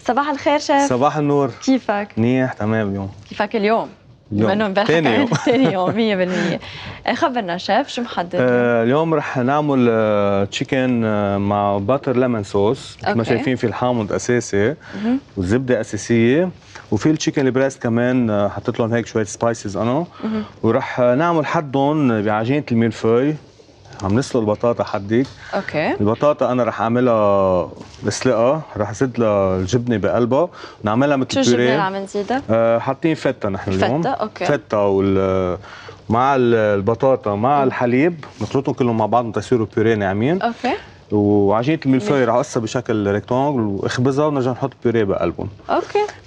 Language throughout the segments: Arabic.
صباح الخير شيف. صباح النور. كيفك؟ منيح تمام اليوم. كيفك اليوم؟ بما انه امبارح ثاني يوم. ثاني يوم 100%. خبرنا شيف شو محضر اليوم؟ اليوم رح نعمل تشيكن مع باتر ليمون صوص، مثل ما شايفين في الحامض اساسي والزبده اساسيه، وفي التشيكن البريست كمان حطيت لهم هيك شويه سبايسز انا، ورح نعمل حدهم بعجينه الميلفوي. عم نسلق البطاطا حديك. اوكي. البطاطا انا رح اعملها نسلقها، رح ازيد لها الجبنه بقلبها ونعملها مثل شو الجبنه اللي بيوريه. عم نزيدها؟ حاطين فته نحن اليوم. فته اوكي. فته مع البطاطا مع الحليب نخلطهم كلهم مع بعض لتصيروا بيوريه ناعمين. اوكي. وعجينه الملفاي رح اقصها بشكل ريكتانجل واخبزها ونرجع نحط بيوريه بقلبهم.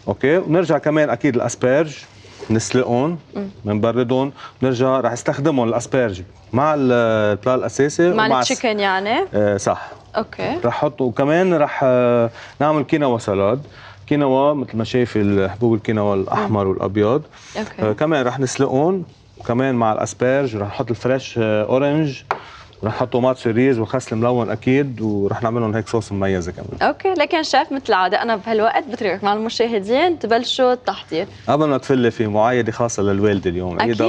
اوكي. ونرجع كمان اكيد الاسبرج نسلقهم بنبردهم، نرجع رح استخدمهم الاسبرج مع البلا الاساسي مع التشيكن يعني؟ صح. اوكي. رح احط وكمان رح نعمل كينوا سلاد. كينوا مثل ما شايف حبوب الكينوا الاحمر والابيض. اوكي. كمان رح نسلقهم كمان مع الاسبرج، رح نحط الفريش اورنج، رح نحط طماط سيريز وخس الملون اكيد، ورح نعملهم هيك صوص مميزه كمان. اوكي. لكن شيف مثل العاده انا بهالوقت بتركك مع المشاهدين تبلشوا التحضير. قبل ما تفلي في معايده خاصه للوالده اليوم. اكيد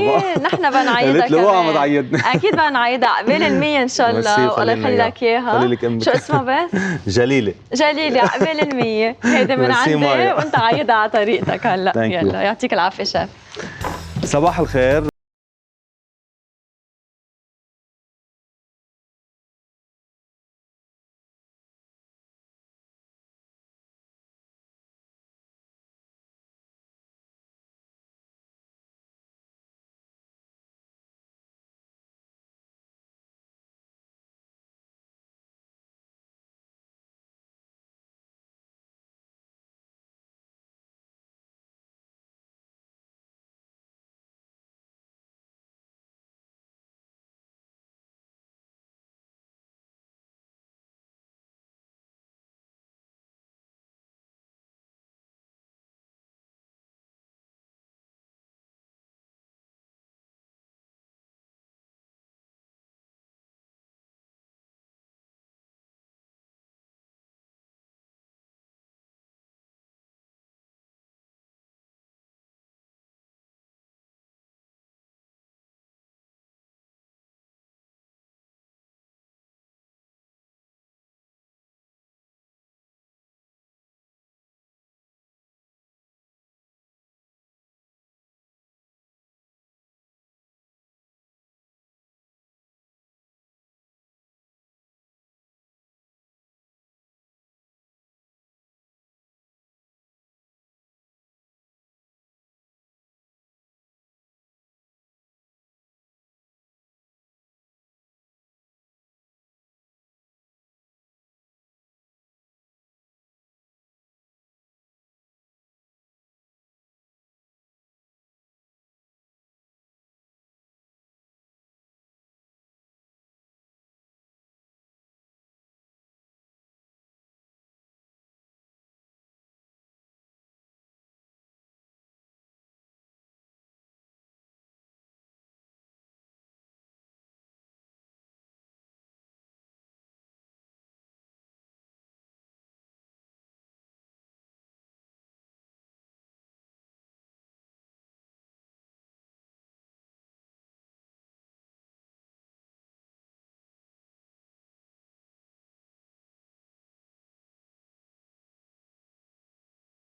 نحن بنعيدها قالت لي اوعى ما كمان. تعيدني. اكيد بنعيدها عقبال المية ان شاء الله، والله يخلي لك اياها. خلي لك امك. شو اسمها بس؟ جليله. جليله عقبال المية. هيدي من عندي وانت عايدها على طريقتك هلا. يلا يعطيك العافيه شيف. صباح الخير.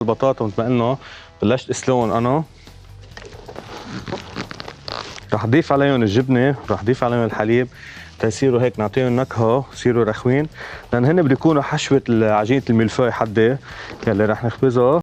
البطاطا مثل ما قلنا بلشت اسلقهم انا. رح اضيف عليهم الجبنه، رح اضيف عليهم الحليب تيصيروا هيك نعطيهم نكهه يصيروا رخوين، لان هن بده يكونوا حشوه عجينه الملفاي حدي يلي رح نخبزها.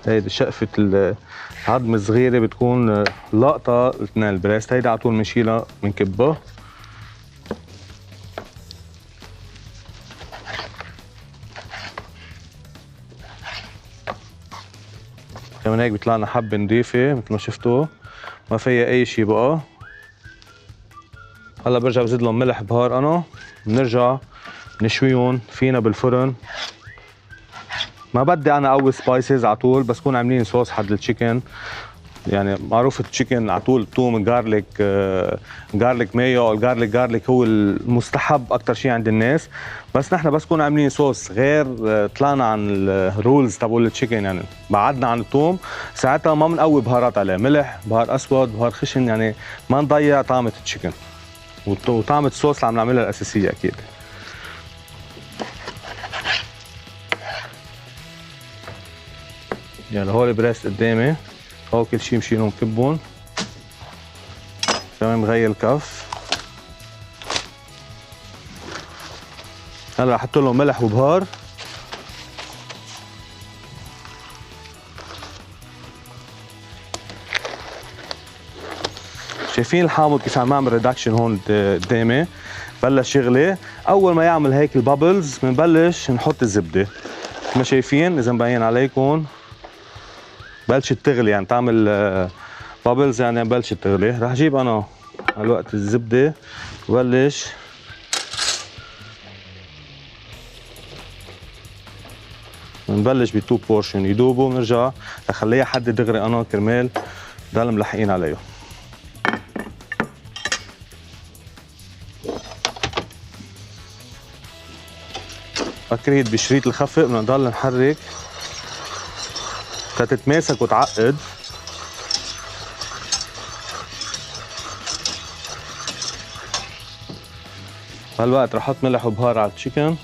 هيدي شقفة العظم الصغيرة بتكون لقطة اثنين البريست، هيدي على طول بنشيلها بنكبها. كمان هيك بيطلع لنا حبة نضيفة مثل ما شفتوا، ما فيها أي شي بقى. هلا برجع بزيد لهم ملح بهار أنا، بنرجع نشويهم فينا بالفرن. ما بدي أنا قوي سبايسز على طول، بس كون عاملين صوص حد التشيكن، يعني معروف التشيكن على طول توم جارليك، جارليك مايو، الجارليك هو المستحب اكثر شيء عند الناس. بس نحن بس كنا عاملين صوص غير، طلعنا عن الرولز تبع التشيكن، يعني بعدنا عن الثوم، ساعتها ما بنقوي بهارات عليه، ملح، بهار اسود، بهار خشن، يعني ما نضيع طعمه التشيكن وطعمه الصوص اللي عم نعملها الاساسيه اكيد. يلا هول بريست قدامي، هو كل شيء مشيلهم كبهم، كمان مغير الكف. هلا رح احط لهم ملح وبهار. شايفين الحامض كيف عم اعمل ريدكشن هون قدامي؟ بلش يغلي، اول ما يعمل هيك البابلز بنبلش نحط الزبده. مثل ما شايفين اذا مبين عليكم بلشت تغلي، يعني تعمل بابلز، يعني بلشت تغلي. رح اجيب انا على الوقت الزبده وبلش بنبلش ب2 بورشن يدوبوا، بنرجع نخليها حد دغري انا كرمال ضل ملحقين عليه. اكيد بشريط الخفق بدنا نضل نحرك تتماسك وتعقد. هالوقت رح احط ملح وبهار على التشيكن.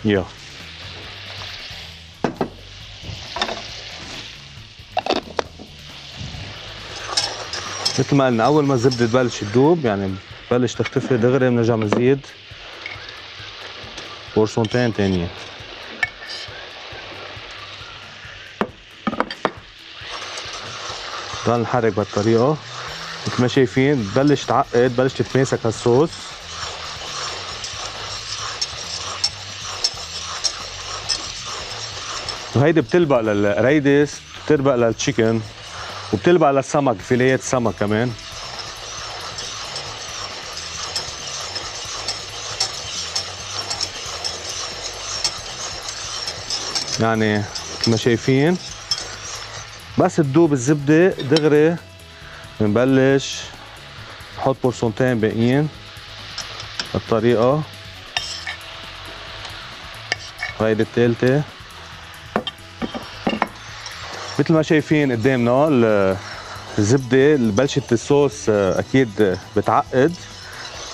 يا مثل ما قلنا اول ما الزبده تبلش تذوب، يعني تبلش تختفي دغري، بنرجع بنزيد بورسونتين تانيين. ضل نحرك بهالطريقه مثل ما شايفين، ببلش تعقد، ببلش تتماسك هالصوص. وهيدي بتلبق للقريدس، بتلبق للتشيكن، وبتلبق للسمك، فيليات السمك كمان. يعني مثل ما شايفين بس تذوب الزبده دغري بنبلش نحط بورسونتين باقيين بالطريقه. وهيدي الثالثه مثل ما شايفين قدامنا. الزبده اللي بلشت الصوص اكيد بتعقد،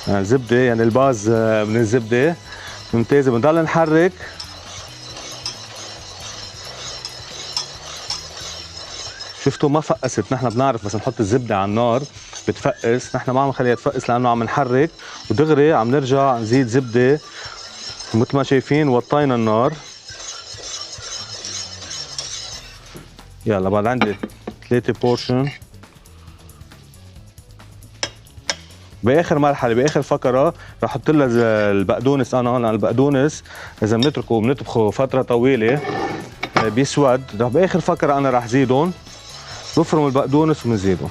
يعني الزبده يعني الباز من الزبده ممتازه. بنضل نحرك شفتوا ما فقست. نحن بنعرف بس نحط الزبده على النار بتفقس، نحن ما عم نخليها تفقس لانه عم نحرك، ودغري عم نرجع نزيد زبده. مثل ما شايفين وطينا النار. يلا بعد عندي 3 بورشن. باخر مرحله باخر فقره رح احط لها البقدونس. انا البقدونس اذا بنتركه بنطبخه فتره طويله بيسود، رح باخر فقره انا رح زيدهم، بفرم البقدونس وبنزيدهم.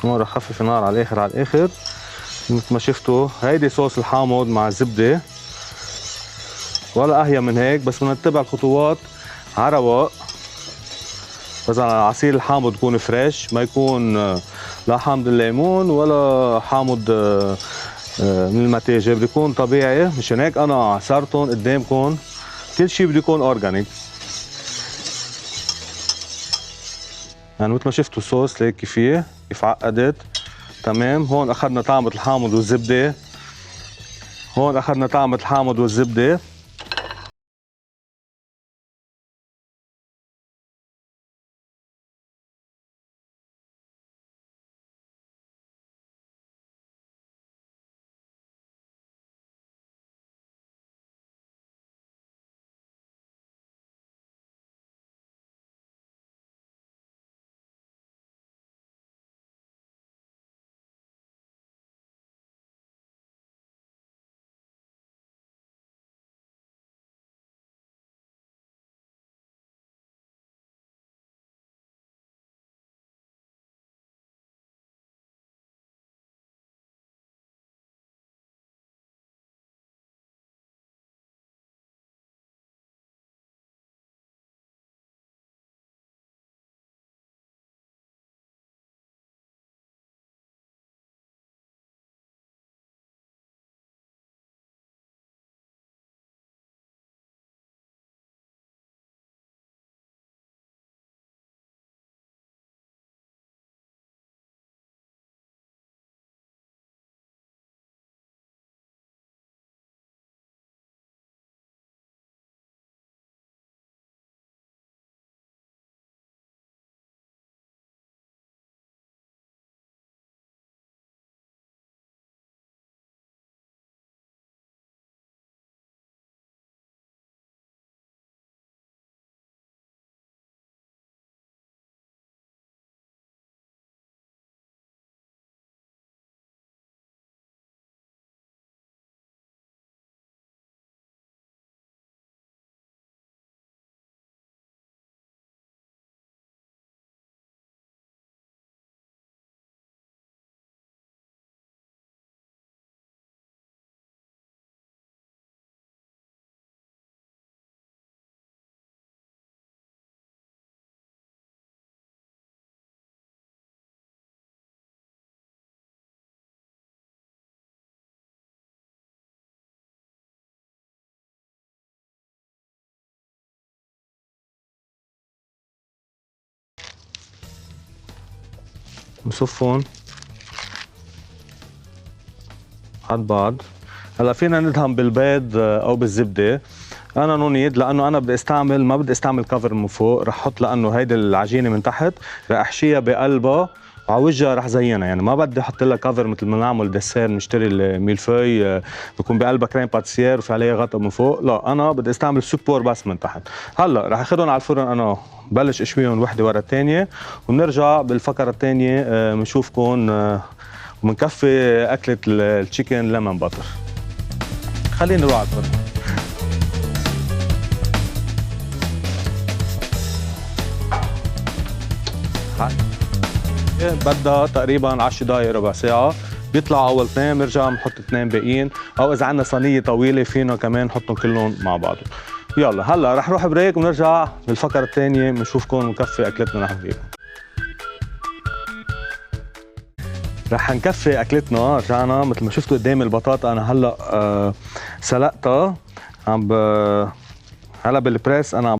هون رح خفف النار على الاخر على الاخر. مثل ما شفتوا هيدي صوص الحامض مع الزبده، ولا اهين من هيك، بس بدنا نتبع الخطوات على رواق. بس عصير الحامض يكون فريش، ما يكون لا حامض الليمون ولا حامض من المتاجر، بده يكون طبيعي. مشان هيك انا عصرتهم قدامكم، كل شيء بده يكون اورجانيك. يعني مثل ما شفتوا الصوص هيك كيف عقدت، تمام. هون اخذنا طعمة الحامض والزبدة، هون اخذنا طعمة الحامض والزبدة. نصفهم على بعض. هلا فينا ندهن بالبيض او بالزبده. انا نونيد لانه انا بدي استعمل، ما بدي استعمل كفر من فوق، رح احط لانه هيدي العجينه من تحت رح احشيها بقلبها وعلى وجهها رح زينها، يعني ما بدي احط لها كفر مثل ما نعمل دسير نشتري الميلفوي بكون بقلبها كريم باتيسير وفي عليها غطا من فوق، لا انا بدي استعمل سوبور بس من تحت. هلا رح اخذهم على الفرن، انا بلش اشويهم وحده ورا الثانيه وبنرجع بالفقره الثانيه بنشوفكم وبنكفي اكله التشيكن ليمون باتر. خلينا نروح على الفرن. بدها تقريبا 10 دقائق ربع ساعة، بيطلع أول اثنين بنرجع بنحط اثنين باقيين، أو إذا عندنا صينية طويلة فينا كمان نحطهم كلهم مع بعض. يلا هلا رح نروح بريك ونرجع بالفقرة الثانية بنشوفكم ونكفي أكلتنا نحن فيكم. رح نكفي أكلتنا، رجعنا مثل ما شفتوا قدامي البطاطا أنا هلا سلقتها هلا بالبريس. أنا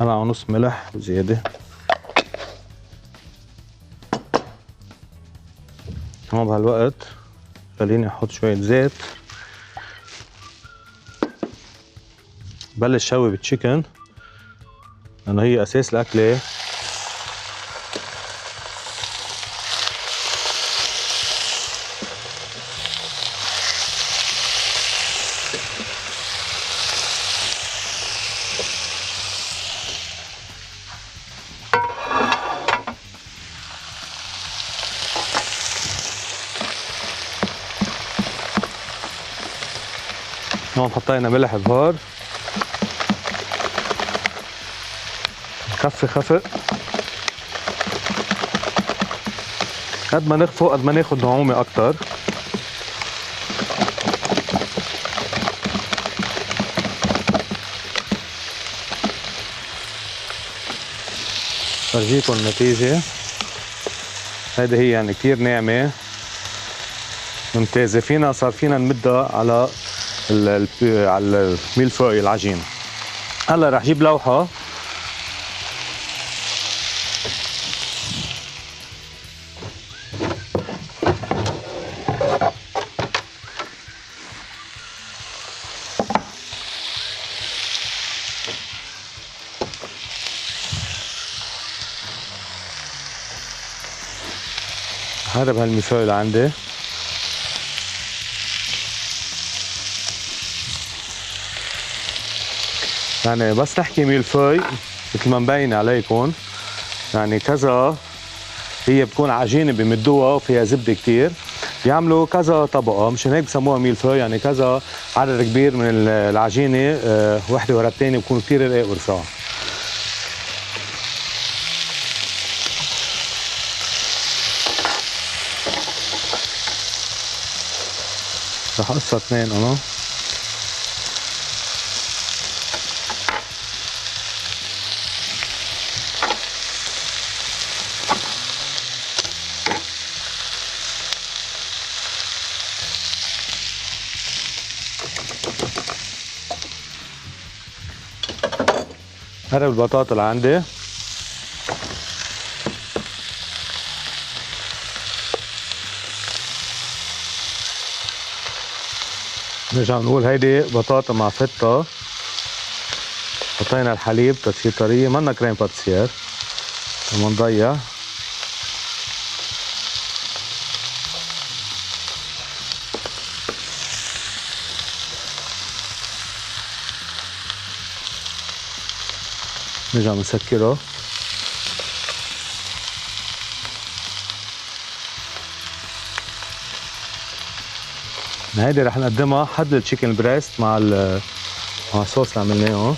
معلقة ونص ملح زيادة. هون بهالوقت خليني احط شوية زيت. بلش شوي بالتشيكن لأنه هي أساس الأكلة. هون حطينا ملح بهار، خفي خفق قد ما نخفق قد ما ناخد نعومة أكتر. فرجيكم النتيجة. هيدي هي يعني كتير ناعمة ممتازة. صار فينا نمدها على الميلفوي العجين. هلا رح جيب لوحة هذا بهالميلفوي اللي عندي. يعني بس نحكي ميلفوي مثل ما مبين عليكم، يعني كذا هي بتكون عجينة بمدوها وفيها زبدة كتير، بيعملوا كذا طبقة، مشان هيك بسموها ميلفوي، يعني كذا عدد كبير من العجينة وحدة ورا الثانية بكونوا كتير رقيق ورفاع. رح اقصها اثنين انا. هذا البطاطا اللي عندي. نرجع نقول هيدي بطاطا مع فتة، حطينا الحليب تصير طرية، منا كريم باتيسير لما نضيع. نرجع نسكره. هيدي رح نقدمها حد التشيكن بريست مع الصوص اللي عملناه.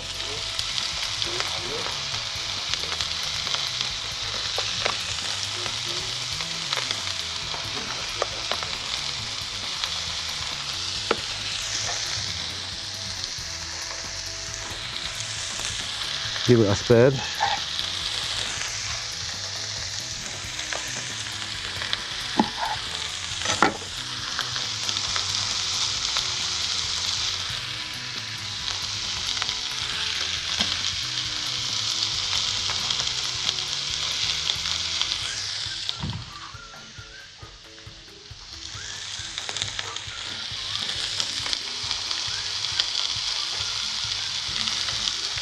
جيب الاسبرج.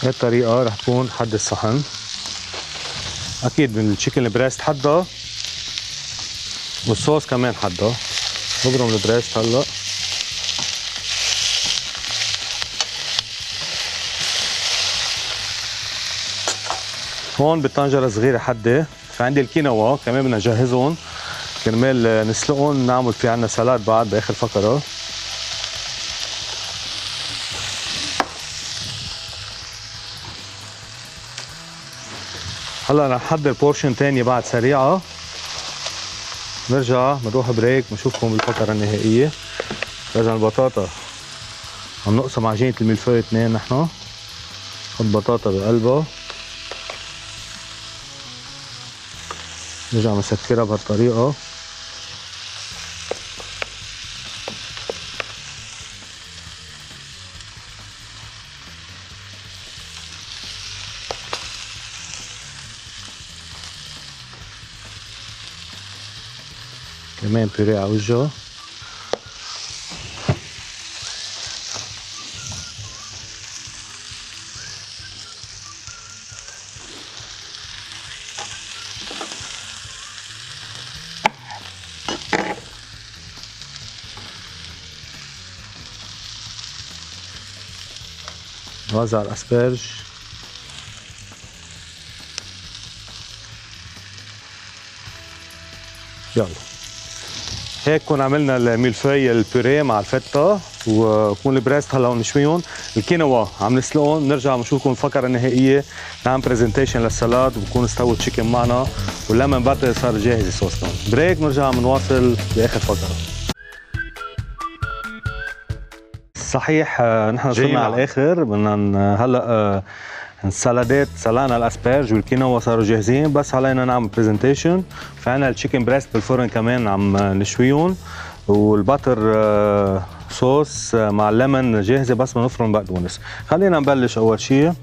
هاي الطريقة رح تكون حد الصحن. أكيد من التشيكن بريست حدا والصوص كمان حدا. ببرم البريست هلا. هون بالطنجرة صغيرة حدة. في عندي الكينوا كمان بدنا نجهزهم كرمال نسلقهم نعمل في عنا سلاد بعد بآخر فقرة. هلا رح نحضر بورشن تانية بعد سريعة، نرجع بنروح بريك بنشوفكم بالفقرة النهائية. رجع البطاطا عم نقسم مع عجينة الملفوي اثنين نحن. نحط بطاطا بقلبها، نرجع نسكرها بهالطريقة. كمان بيوريه على وجهه. وزع الاسبرج. يلا هيك كون عملنا الميلفي البوريه مع الفته، وكون البريست هلا نشويهم. الكينوا عم نسلقهم، نرجع بنشوفكم الفقره النهائيه، نعمل برزنتيشن للسلاد وبكون استوى تشيكن معنا، والليمون باتر صار جاهز الصوص كمان. بريك نرجع بنواصل باخر فقره. صحيح نحن وصلنا على الاخر، بدنا هلا السلادات سلقنا الاسبرج والكينوا صاروا جاهزين، بس علينا نعمل برزنتيشن. فعنا التشيكن بريست بالفرن كمان عم نشويهم، والباتر صوص مع الليمون جاهزه، بس بدنا نفرم بقدونس. خلينا نبلش اول شيء.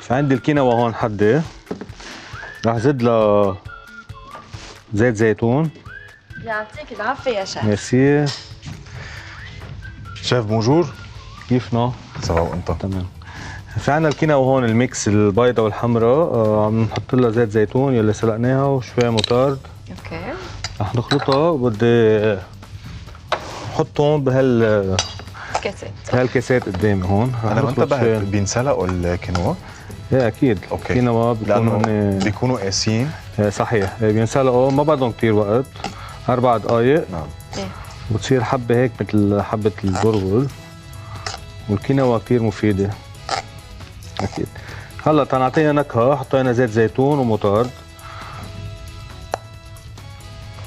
فعندي الكينوا هون حدي، رح زد له زيت زيتون. يعطيك العافيه يا شيف. ميرسي شيف. بونجور. كيفنا؟ سوا وانت؟ تمام. في عنا الكينوا هون الميكس البيضة والحمراء، عم نحط لها زيت زيتون يلي سلقناها وشوية موتارد. اوكي. رح نخلطها، وبدي نحطهم بهالكاسات قدامي هون. انا منتبه بينسلقوا الكينوا؟ ايه اكيد. اوكي. الكينوا بيكونوا قاسيين. صحيح، بينسلقوا ما بدهم كثير وقت، 4 دقائق. نعم. وتصير حبة هيك مثل حبة البرغل، والكينوا كثير مفيدة. اكيد. هلا تنعطيها نكهه، حطينا زيت زيتون ومطارد.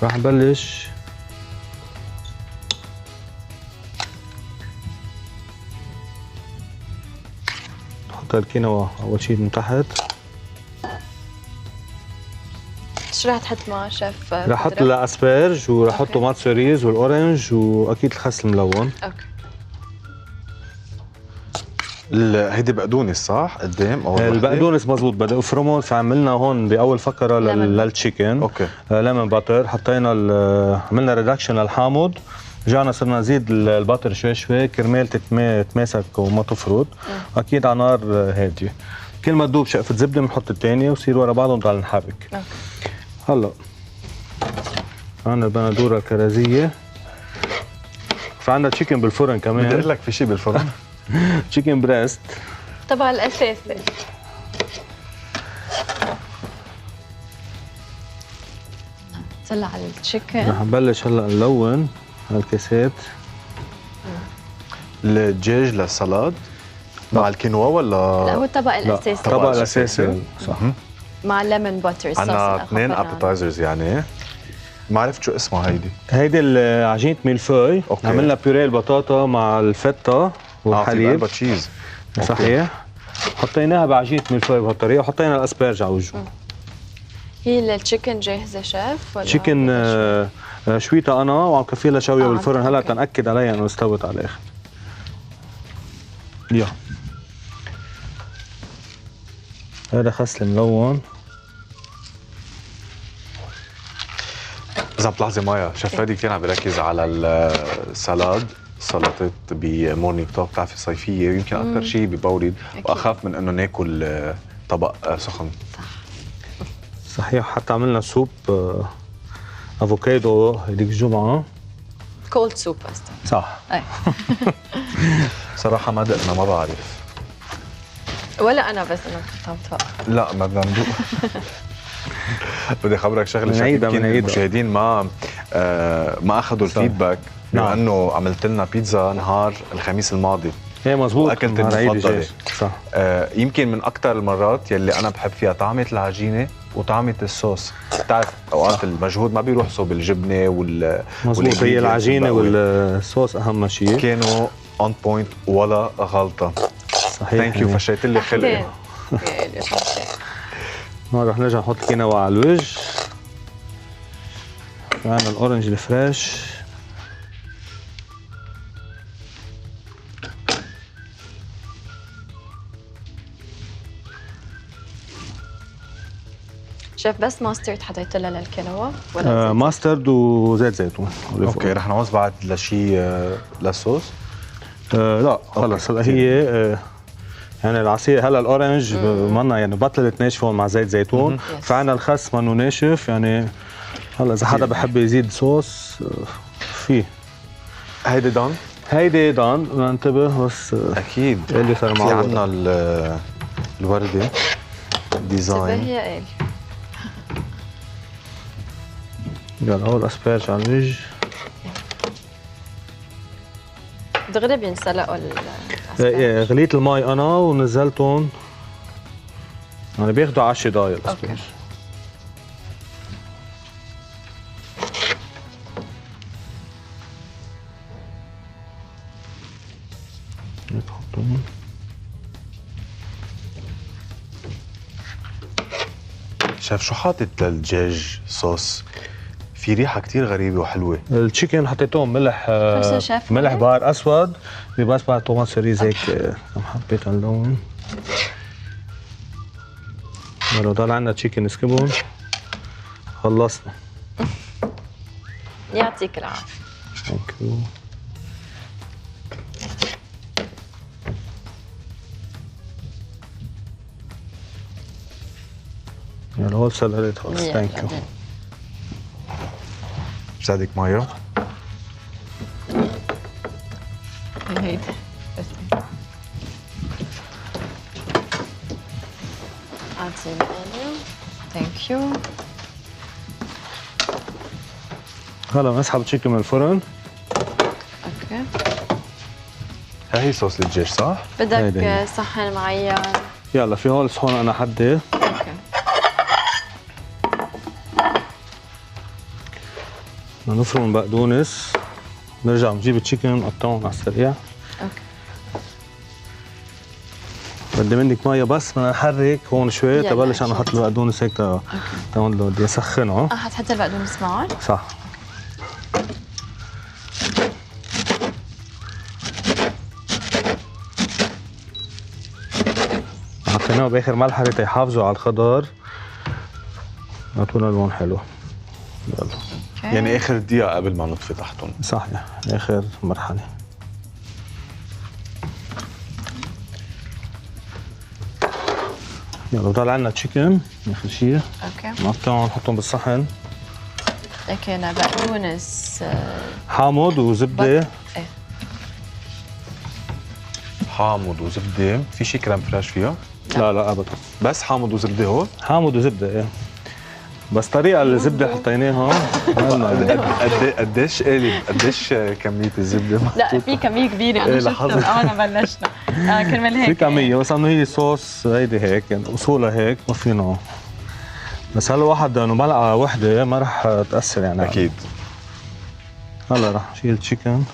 راح نبلش نحط الكينوا اول شيء من تحت. شو رح تحط معه شيف؟ رح احط لها اسبرج، ورح احط طماط سوريز والاورنج، واكيد الخس الملون. اوكي. هيدي بقدونس صح؟ قدام او البقدونس مزبوط، بدي افرمهم. فعملنا هون باول فقره للتشيكن. اوكي. ليمون باتر، حطينا عملنا ريدكشن للحامض، رجعنا صرنا نزيد الباتر شوي شوي كرمال تتماسك وما تفرط. اكيد على نار هاديه. كل ما تذوب شقفه زبده بنحط الثانيه، ويصير ورا بعضهم نضل نحرك. اوكي. هلا عندنا البندوره الكرزيه. فعندنا تشيكن بالفرن كمان. بدي اقول لك في شيء بالفرن. تشيكن بريست طبعا الاساسي. طلع على التشيكن. رح نبلش هلا نلون هالكاسات. الدجاج للسلاد مع الكينوا ولا؟ لا، هو الطبق الاساسي. الطبق الاساسي صح. مع الليمون باتر صوص. عندنا 2 ابيتايزرز يعني. ما عرفت شو اسمها هيدي. هيدي عجينه ميلفوي. عملنا بيوريه البطاطا مع الفته والحليب. تشيز. صحيح. حطيناها بعجينه ميلفوي بهالطريقه، وحطينا الاسبرج على وجهه. هي التشيكن جاهزه شيف ولا؟ تشيكن شويتها انا، وعم كفي لها شويه بالفرن هلا تنأكد عليها انه استوت على الاخر. يا هذا خس الملون. إذا بتلاحظي مايا، شيف فادي كثير عم بيركز على السلاد، سلطات بمورنينج توب، بتعرفي صيفيه، يمكن اكثر شيء ببورد، واخاف من انه ناكل طبق سخن. صحيح. حتى عملنا سوب افوكادو هذيك الجمعه. كولد سوب قصدك؟ صح. اي. صراحه ما دقنا، ما بعرف. ولا انا، بس انا كنت عم اتوقع. لا ما بدنا ندوق. بدي اخبرك شغله، يمكن المشاهدين ما اخذوا الفيدباك، بما انه عملت لنا بيتزا نهار الخميس الماضي. ايه مزبوط. اكلت المفضله. صح. يمكن من اكثر المرات يلي انا بحب فيها طعمه العجينه وطعمه الصوص. بتعرف اوقات المجهود ما بيروح صوب الجبنه مزبوط. هي العجينه والصوص اهم شيء. كانوا اون بوينت ولا غلطه. صحيح. ثانك يو، فشيت لي خلقي. هون رح نرجع نحط الكينوا على الوجه. معنا الاورنج الفريش. شيف بس ماسترد حطيت لها للكنوة ولا زيت؟ ماسترد وزيت زيتون. اوكي رح نعوز بعد لشيء للصوص؟ لا خلص هلا هي يعني العصير هلا الاورنج منا يعني بطلت ناشفه مع زيت زيتون، فعنا الخس منه ناشف يعني. هلا اذا حدا بحب يزيد صوص فيه. هيدي دون؟ هيدي دان ننتبه بس اكيد. اللي صار في معود. عنا الوردة ديزاين. انتبه يا إلي. يلا هو الاسبرج على الوجه. دغري بينسلقوا الأسبرج. غليت المي انا ونزلتهم يعني بياخذوا 10 دقائق الاسبرج. شايف شو حاطط للدجاج صوص؟ في ريحة كتير غريبة وحلوة. التشيكن حطيتهم ملح شيف ملح بار اسود بس بعد طوماط سيريز هيك كم حبيت اللون. لو ضل عندنا تشيكن سكيبون خلصنا. يعطيك العافية. ثانك يو. يلا هو سلقت خلص. ثانك يو. بساعدك مايو؟ هيدي اعطيني إلي. ثانك يو. هلا بنسحب التشيكن من الفرن. اوكي. هي صوص الدجاج صح؟ هيدي هي. بدك صحن معين؟ يلا في هول صحون انا حدي. اوكي. بدنا نفرم بقدونس، نرجع نجيب التشيكن نقطعهم على السريع. اوكي. بدي منك ميه بس بدنا نحرك هون شوي يلا تبلش انا أكيد. احط البقدونس هيك تمام بدي اسخنه. حتحط البقدونس معهم؟ صح. حطيناه باخر ملحه يحافظوا على الخضار يعطونا لون حلو. يلا. اوكي. يعني اخر دقيقة قبل ما نطفي تحتهم. صحيح اخر مرحله. يلا بضل عندنا تشيكن اخر شيء اوكي. نقطعهم نحطهم بالصحن. لكن بقدونس حامض وزبده. ايه. حامض وزبدة، في شي كريم فريش فيها؟ لا ابدا بس حامض وزبدة هون؟ حامض وزبده ايه بس طريقه الزبده حطيناها قديش قالي قديش كمية الزبدة؟ لا في كمية كبيرة أنا شفتها أول ما بلشنا. كرمال هيك في كميه بس انه هي صوص هيدي هيك يعني اصولها هيك ما فينا. بس هلا واحد انه ملعقه وحده ما رح تاثر يعني. اكيد. هلا رح شيل التشيكن.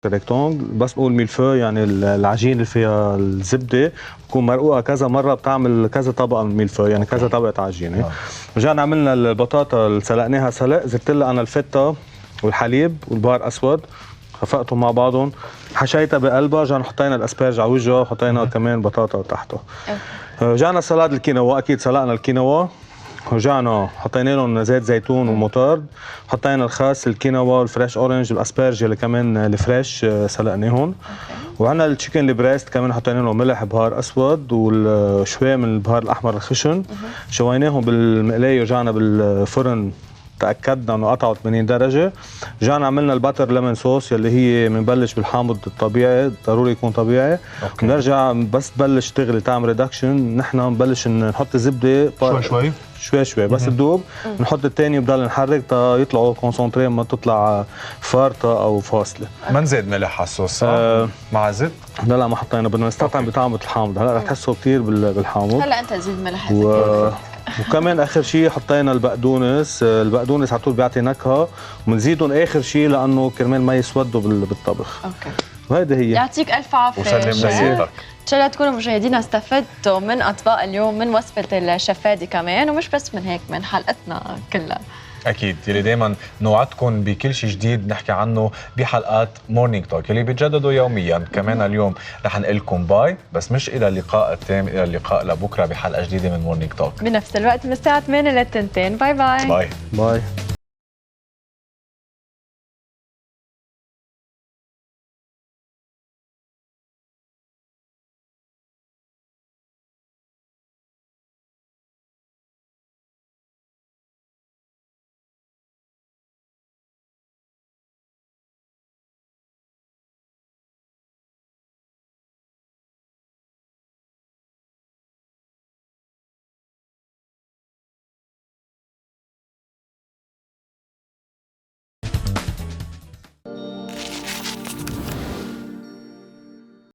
ريكتونغل. بس بقول ميلفو يعني العجين اللي فيها الزبده بتكون مرقوقه كذا مره، بتعمل كذا طبقه من ميلفو، يعني كذا طبقه عجينه. رجعنا عملنا البطاطا اللي سلقناها سلق، زدت لها انا الفته والحليب والبهار اسود، خفقتهم مع بعضهم، حشيتها بقلبها، رجعنا حطينا الاسبرج على وجهها وحطينا كمان بطاطا تحته. رجعنا سلاد الكينوا، اكيد سلقنا الكينوا، رجعنا حطينا لهم زيت زيتون وموتارد، حطينا الخس، الكينوا، الفريش اورنج، الاسبرج اللي كمان الفريش سلقناهم. وعندنا التشيكن البريست كمان حطينا له ملح، بهار اسود، وشوي من البهار الاحمر الخشن. شويناهم بالمقلايه، رجعنا بالفرن تاكدنا انه قطعوا 80 درجه. رجعنا عملنا الباتر ليمون صوص اللي هي بنبلش بالحامض الطبيعي، ضروري يكون طبيعي. بنرجع بس تبلش تغلي تعمل ريدكشن، نحن بنبلش نحط الزبده شوي بس تدوب، نحط الثاني وبضل نحرك تا يطلعوا كونسونتري، ما تطلع فارطه او فاصله. ما نزيد ملح على الصوص مع زيت؟ لا ما حطينا، بدنا نستطعم بطعمه الحامض. هلا رح تحسوا كثير بالحامض. هلا انت زيد ملح وكمان اخر شيء حطينا البقدونس. البقدونس على طول بيعطي نكهه، وبنزيدهم اخر شيء لانه كرمال ما يسودوا بالطبخ. اوكي، وهيدي هي. يعطيك الف عافيه وسلم نسيتك. ان شاء الله تكونوا مشاهدينا استفدتوا من اطباق اليوم، من وصفه الشيف فادي كمان، ومش بس من هيك، من حلقتنا كلها. اكيد يلي دائما نوعدكم بكل شيء جديد نحكي عنه بحلقات مورنينج توك اللي بيتجددوا يوميا. كمان اليوم رح نقول لكم باي، بس مش الى اللقاء التام، الى اللقاء لبكره بحلقه جديده من مورنينج توك بنفس الوقت من الساعه 8 ل 2. باي باي. باي.